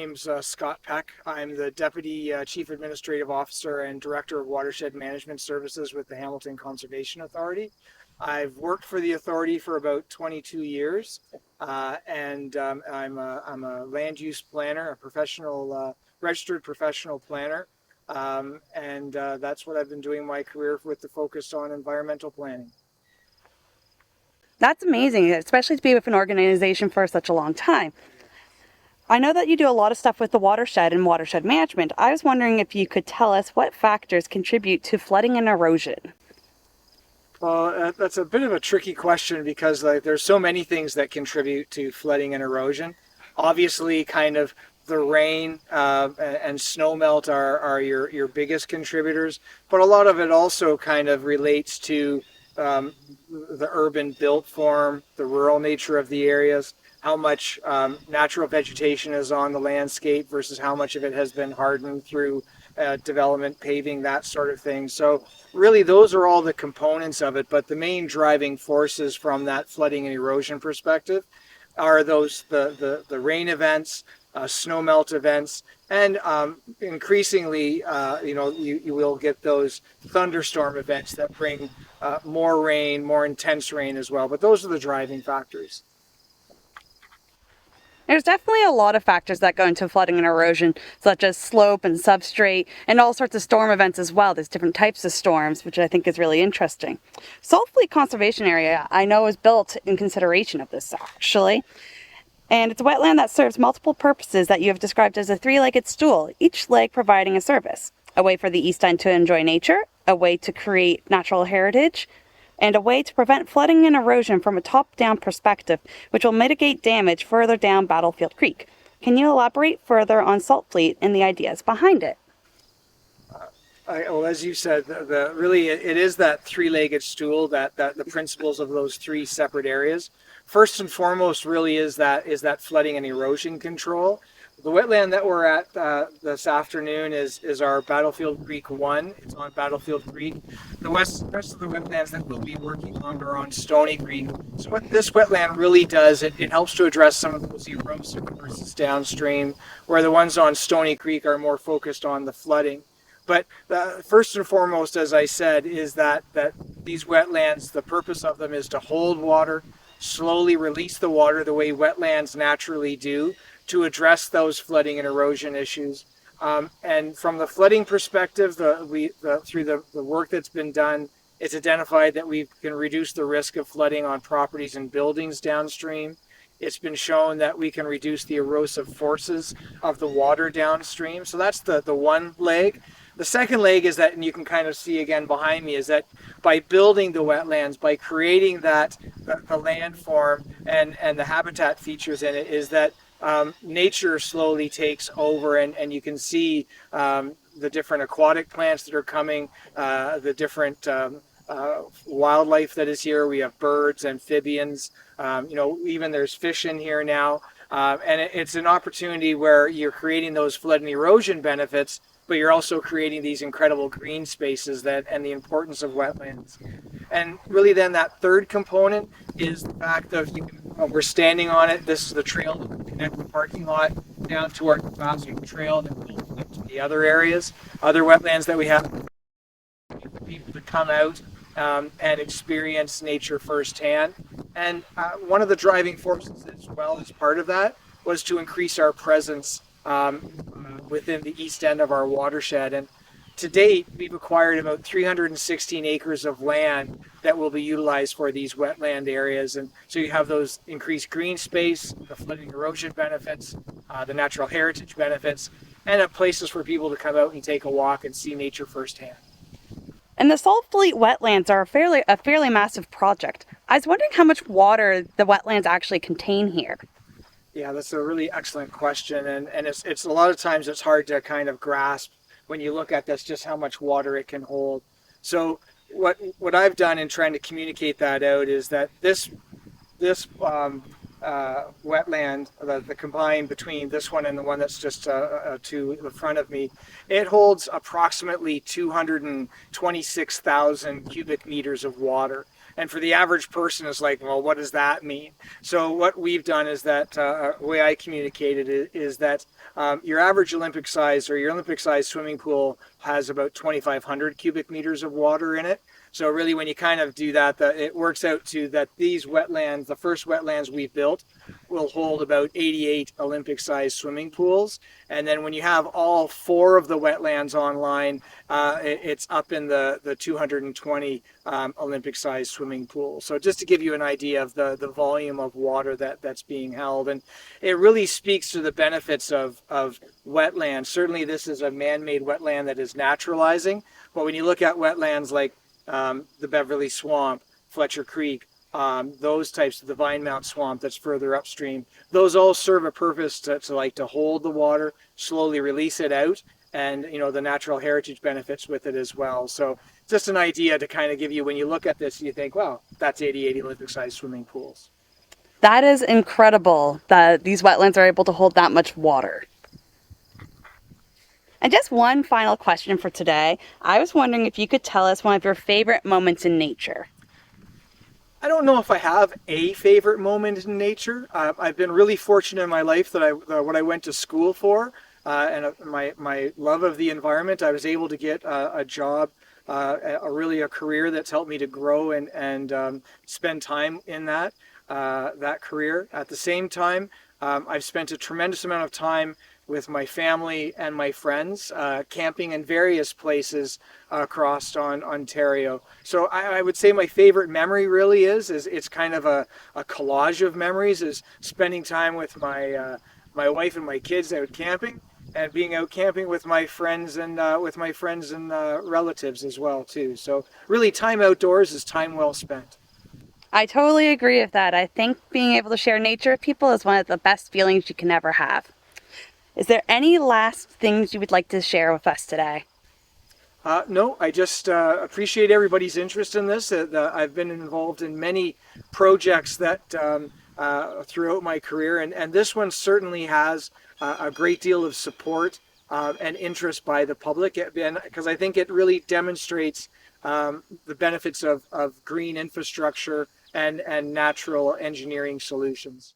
name's Scott Peck. I'm the Deputy Chief Administrative Officer and Director of Watershed Management Services with the Hamilton Conservation Authority. I've worked for the authority for about 22 years, and I'm a land use planner, a professional, registered professional planner, and that's what I've been doing my career with the focus on environmental planning. That's amazing, especially to be with an organization for such a long time. I know that you do a lot of stuff with the watershed and watershed management. I was wondering if you could tell us what factors contribute to flooding and erosion. Well, that's a bit of a tricky question because there's so many things that contribute to flooding and erosion. Obviously, kind of the rain and snow melt are your biggest contributors, but a lot of it also kind of relates to the urban built form, the rural nature of the areas, how much natural vegetation is on the landscape versus how much of it has been hardened through development, paving, that sort of thing. So really those are all the components of it, but the main driving forces from that flooding and erosion perspective are those the rain events, snow melt events, and increasingly, you will get those thunderstorm events that bring more rain, more intense rain as well. But those are the driving factors. There's definitely a lot of factors that go into flooding and erosion, such as slope and substrate, and all sorts of storm events as well. There's different types of storms, which I think is really interesting. Saltfleet Conservation Area, I know, is built in consideration of this, actually. And it's a wetland that serves multiple purposes that you have described as a three-legged stool, each leg providing a service. A way for the East End to enjoy nature, a way to create natural heritage, and a way to prevent flooding and erosion from a top-down perspective, which will mitigate damage further down Battlefield Creek. Can you elaborate further on Saltfleet and the ideas behind it? Well, as you said, really it is that three-legged stool, that the principles of those three separate areas. First and foremost really is that flooding and erosion control. The wetland that we're at this afternoon is our Battlefield Creek 1. It's on Battlefield Creek. The rest of the wetlands that we'll be working on are on Stony Creek. So what this wetland really does, it helps to address some of those erosive courses downstream, where the ones on Stony Creek are more focused on the flooding. But first and foremost, as I said, is that these wetlands, the purpose of them is to hold water, slowly release the water the way wetlands naturally do, to address those flooding and erosion issues. And from the flooding perspective, through the work that's been done, it's identified that we can reduce the risk of flooding on properties and buildings downstream. It's been shown that we can reduce the erosive forces of the water downstream. So that's the one leg. The second leg is that, and you can kind of see again behind me, is that by building the wetlands, by creating the landform and the habitat features in it, is that nature slowly takes over, and you can see the different aquatic plants that are coming, the different wildlife that is here. We have birds, amphibians, even there's fish in here now. And it's an opportunity where you're creating those flood and erosion benefits, but you're also creating these incredible green spaces and the importance of wetlands. And really then that third component is the fact of we're standing on it. This is the trail that will connect the parking lot down to our Tabasco trail that will connect to the other areas, other wetlands that we have for people to come out and experience nature firsthand. And one of the driving forces as well as part of that was to increase our presence within the east end of our watershed. And to date, we've acquired about 316 acres of land that will be utilized for these wetland areas. And so you have those increased green space, the flooding erosion benefits, the natural heritage benefits, and places for people to come out and take a walk and see nature firsthand. And the Saltfleet wetlands are a fairly massive project. I was wondering how much water the wetlands actually contain here. Yeah, that's a really excellent question, and it's a lot of times it's hard to kind of grasp when you look at this just how much water it can hold. So what I've done in trying to communicate that out is that this wetland, the combined between this one and the one that's just to the front of me, it holds approximately 226,000 cubic meters of water. And for the average person, it's like, well, what does that mean? So what we've done is that the way I communicated it is that your average Olympic size or your Olympic size swimming pool has about 2,500 cubic meters of water in it. So really, when you kind of do that, it works out to that these wetlands, the first wetlands we built, will hold about 88 Olympic-sized swimming pools. And then when you have all 4 of the wetlands online, it's up in the 220 Olympic-sized swimming pools. So just to give you an idea of the volume of water that's being held. And it really speaks to the benefits of wetlands. Certainly this is a man-made wetland that is naturalizing. But when you look at wetlands like the Beverly Swamp, Fletcher Creek, those types of the Vine Mount Swamp that's further upstream, those all serve a purpose to hold the water, slowly release it out, and the natural heritage benefits with it as well. So just an idea to kind of give you, when you look at this, you think, wow, that's 88 Olympic-sized swimming pools. That is incredible that these wetlands are able to hold that much water. And just one final question for today. I was wondering if you could tell us one of your favorite moments in nature. I don't know if I have a favorite moment in nature. I've been really fortunate in my life that what I went to school for and my love of the environment, I was able to get a job, a career that's helped me to grow and spend time in that career. At the same time, I've spent a tremendous amount of time with my family and my friends, camping in various places across Ontario. So I would say my favorite memory really is it's kind of a collage of memories, is spending time with my wife and my kids out camping, and being out camping with my friends and relatives as well too. So really, time outdoors is time well spent. I totally agree with that. I think being able to share nature with people is one of the best feelings you can ever have. Is there any last things you would like to share with us today? No, I just appreciate everybody's interest in this. I've been involved in many projects that throughout my career, and this one certainly has a great deal of support and interest by the public, because I think it really demonstrates the benefits of green infrastructure and natural engineering solutions.